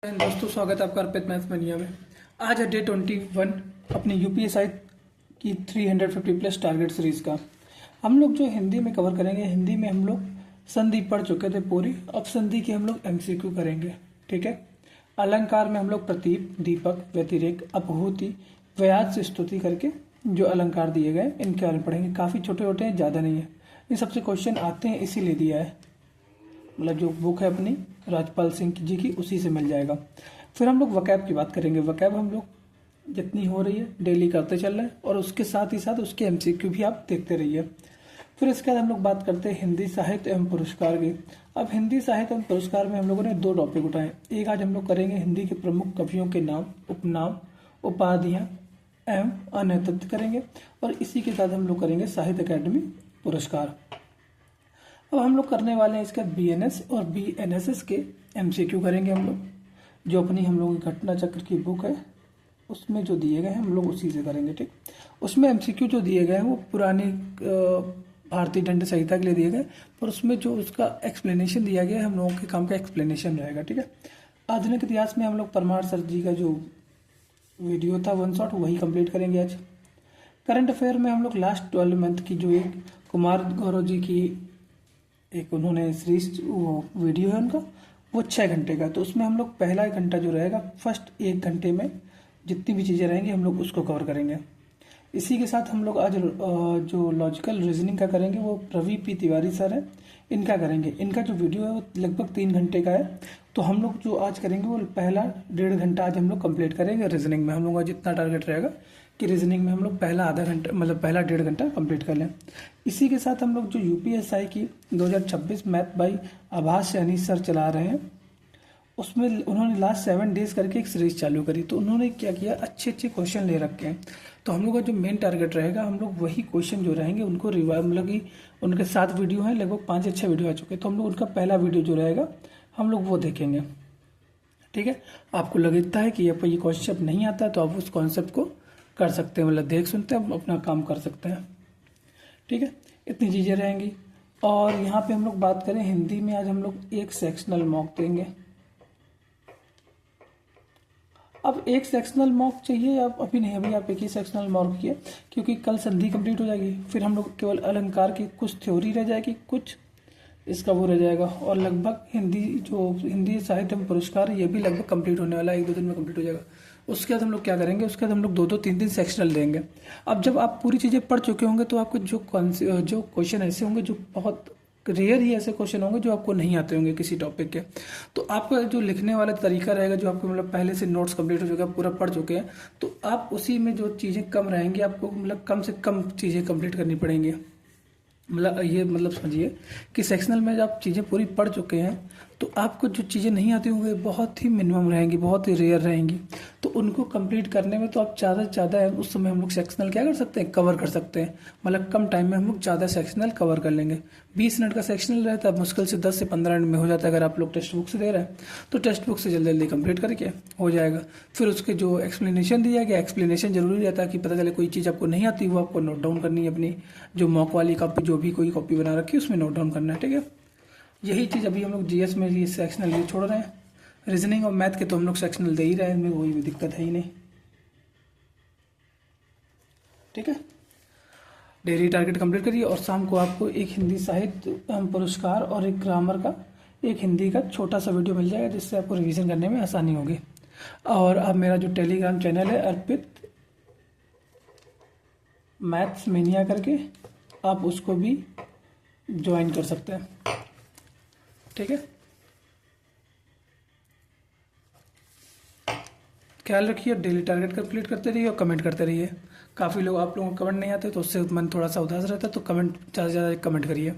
दोस्तों, स्वागत है आपका अर्पित मैथ्स मनिया में। आज है डे 21 अपनी यूपीएसआई की 350 प्लस टारगेट सीरीज का। हम लोग जो हिंदी में कवर करेंगे, हिंदी में हम लोग संधि पढ़ चुके थे पूरी। अब संधि के हम लोग एमसीक्यू करेंगे, ठीक है। अलंकार में हम लोग प्रतीप, दीपक, व्यतिरेक, अपहूति, व्याज से स्तुति करके जो अलंकार दिए गए इनके बारे में पढ़ेंगे। काफ़ी छोटे छोटे हैं, ज़्यादा नहीं है। इन सबसे क्वेश्चन आते हैं, इसीलिए दिया है। मतलब जो बुक है अपनी राजपाल सिंह जी की, उसी से मिल जाएगा। फिर हम लोग वकैब की बात करेंगे। वकैब हम लोग जितनी हो रही है डेली करते चल रहे हैं, और उसके साथ ही साथ उसके एमसीक्यू भी आप देखते रहिए। फिर इसके बाद हम लोग बात करते हैं हिंदी साहित्य एवं पुरस्कार की। अब हिंदी साहित्य एवं पुरस्कार में हम लोगों ने दो टॉपिक उठाए। एक आज हम लोग करेंगे हिंदी के प्रमुख कवियों के नाम, उपनाम, उपाधियाँ एवं अनैतित्व करेंगे, और इसी के साथ हम लोग करेंगे साहित्य अकादमी पुरस्कार। अब हम लोग करने वाले हैं इसके बीएनएस और बीएनएसएस के एमसीक्यू करेंगे हम लोग। जो अपनी हम लोगों की घटना चक्र की बुक है उसमें जो दिए गए हैं हम लोग उसी से करेंगे, ठीक। उसमें एमसीक्यू जो दिए गए हैं वो पुरानी भारतीय दंड संहिता के लिए दिए गए, पर उसमें जो उसका एक्सप्लेनेशन दिया गया है हम लोगों के काम का एक्सप्लेनेशन रहेगा, ठीक है। आधुनिक इतिहास में हम लोग परमार सर जी का जो वीडियो था 1 शॉट, वही कंप्लीट करेंगे आज। करंट अफेयर में हम लोग लास्ट 12 मंथ की जो एक कुमार गौरव जी की एक उन्होंने सीरीज वो वीडियो है उनका, वो 6 घंटे का। तो उसमें हम लोग पहला 1 घंटा जो रहेगा, फर्स्ट 1 घंटे में जितनी भी चीज़ें रहेंगी हम लोग उसको कवर करेंगे। इसी के साथ हम लोग आज जो लॉजिकल रीजनिंग का करेंगे वो रवि पी तिवारी सर है, इनका करेंगे। इनका जो वीडियो है वो लगभग 3 घंटे का है। तो हम लोग जो आज करेंगे वो पहला 1.5 घंटा आज हम लोग कंप्लीट करेंगे रीजनिंग में। हम लोग का जितना टारगेट रहेगा कि रीजनिंग में हम लोग पहला आधा घंटा, मतलब पहला 1.5 घंटा कंप्लीट कर लें। इसी के साथ हम लोग जो यूपीएसआई की 2026 मैथ बाई आभास सैनी सर चला रहे हैं, उसमें उन्होंने लास्ट 7 डेज करके एक सीरीज चालू करी। तो उन्होंने क्या किया, अच्छे अच्छे क्वेश्चन ले रखे हैं। तो हम लोग का जो मेन टारगेट रहेगा, हम लोग वही क्वेश्चन जो रहेंगे उनको रिवाइव, मतलब कि उनके 7 वीडियो हैं, लगभग 5 या 6 वीडियो आ चुके हैं। तो हम लोग उनका पहला वीडियो जो रहेगा हम लोग वो देखेंगे, ठीक है। आपको लगता है कि ये कॉन्सेप्ट नहीं आता तो आप उस कॉन्सेप्ट को कर सकते हैं, मतलब देख सुनते हैं अपना काम कर सकते हैं, ठीक है। इतनी चीज़ें रहेंगी। और यहाँ पे हम लोग बात करें हिंदी में, आज हम लोग एक सेक्शनल मॉक देंगे। अब एक सेक्शनल मॉक चाहिए, आप अभी नहीं, अभी आप एक ही सेक्शनल मॉक किए, क्योंकि कल संधि कंप्लीट हो जाएगी। फिर हम लोग केवल अलंकार की कुछ थ्योरी रह जाएगी, कुछ इसका वो रह जाएगा। और लगभग हिंदी साहित्य में पुरस्कार ये भी लगभग कंप्लीट होने वाला है, 1-2 दिन में कंप्लीट हो जाएगा। उसके बाद हम लोग क्या करेंगे, उसके बाद हम लोग 2-2, 3-3 सेक्शनल देंगे। अब जब आप पूरी चीज़ें पढ़ चुके होंगे तो आपको जो क्वेश्चन ऐसे होंगे, जो बहुत रेयर ही ऐसे क्वेश्चन होंगे जो आपको नहीं आते होंगे किसी टॉपिक के, तो आपका जो लिखने वाला तरीका रहेगा, जो आपको मतलब पहले से नोट्स कंप्लीट हो चुके हैं, पूरा पढ़ चुके हैं, तो आप उसी में जो चीज़ें कम रहेंगी आपको मतलब कम से कम चीज़ें कंप्लीट करनी पड़ेंगी। मतलब समझिए कि सेक्शनल में जब आप चीज़ें पूरी पढ़ चुके हैं तो आपको जो चीज़ें नहीं आती होंगी बहुत ही मिनिमम रहेंगी, बहुत ही रेयर रहेंगी। तो उनको कंप्लीट करने में तो आप ज़्यादा से ज़्यादा उस समय हम लोग सेक्शनल क्या कर सकते हैं, कवर कर सकते हैं। मतलब कम टाइम में हम लोग ज़्यादा सेक्शनल कवर कर लेंगे। 20 मिनट का सेक्शनल रहता है, मुश्किल से 10 से 15 मिनट में हो जाता है। अगर आप लोग टेक्स्ट बुक से दे रहे हैं तो टेक्स्ट बुक से जल्दी जल्दी कंप्लीट करके हो जाएगा। फिर उसके जो एक्सप्लेनेशन दिया गया, एक्सप्लेनेशन जरूरी रहता है कि पता चले कोई चीज़ आपको नहीं आती, वो आपको नोट डाउन करनी है अपनी जो मॉक वाली कॉपी, जो भी कोई कॉपी बना रखी है उसमें नोट डाउन करना है, ठीक है। यही चीज़ अभी हम लोग जीएस में ये सेक्शनल ये छोड़ रहे हैं। रीजनिंग और मैथ के तो हम लोग सेक्शनल दे ही रहे हैं, इनमें कोई भी दिक्कत है ही नहीं, ठीक है। डेली टारगेट कंप्लीट करिए, और शाम को आपको एक हिंदी साहित्य पुरस्कार और एक ग्रामर का एक हिंदी का छोटा सा वीडियो मिल जाएगा, जिससे आपको रिवीजन करने में आसानी होगी। और अब मेरा जो टेलीग्राम चैनल है अर्पित मैथ्स मेनिया करके, आप उसको भी ज्वाइन कर सकते हैं, ठीक है। ख्याल रखिए, डेली टारगेट कंप्लीट करते रहिए और कमेंट करते रहिए। काफ़ी लोग, आप लोगों को कमेंट नहीं आते तो उससे मन थोड़ा सा उदास रहता है, तो कमेंट ज़्यादा से ज़्यादा कमेंट करिए।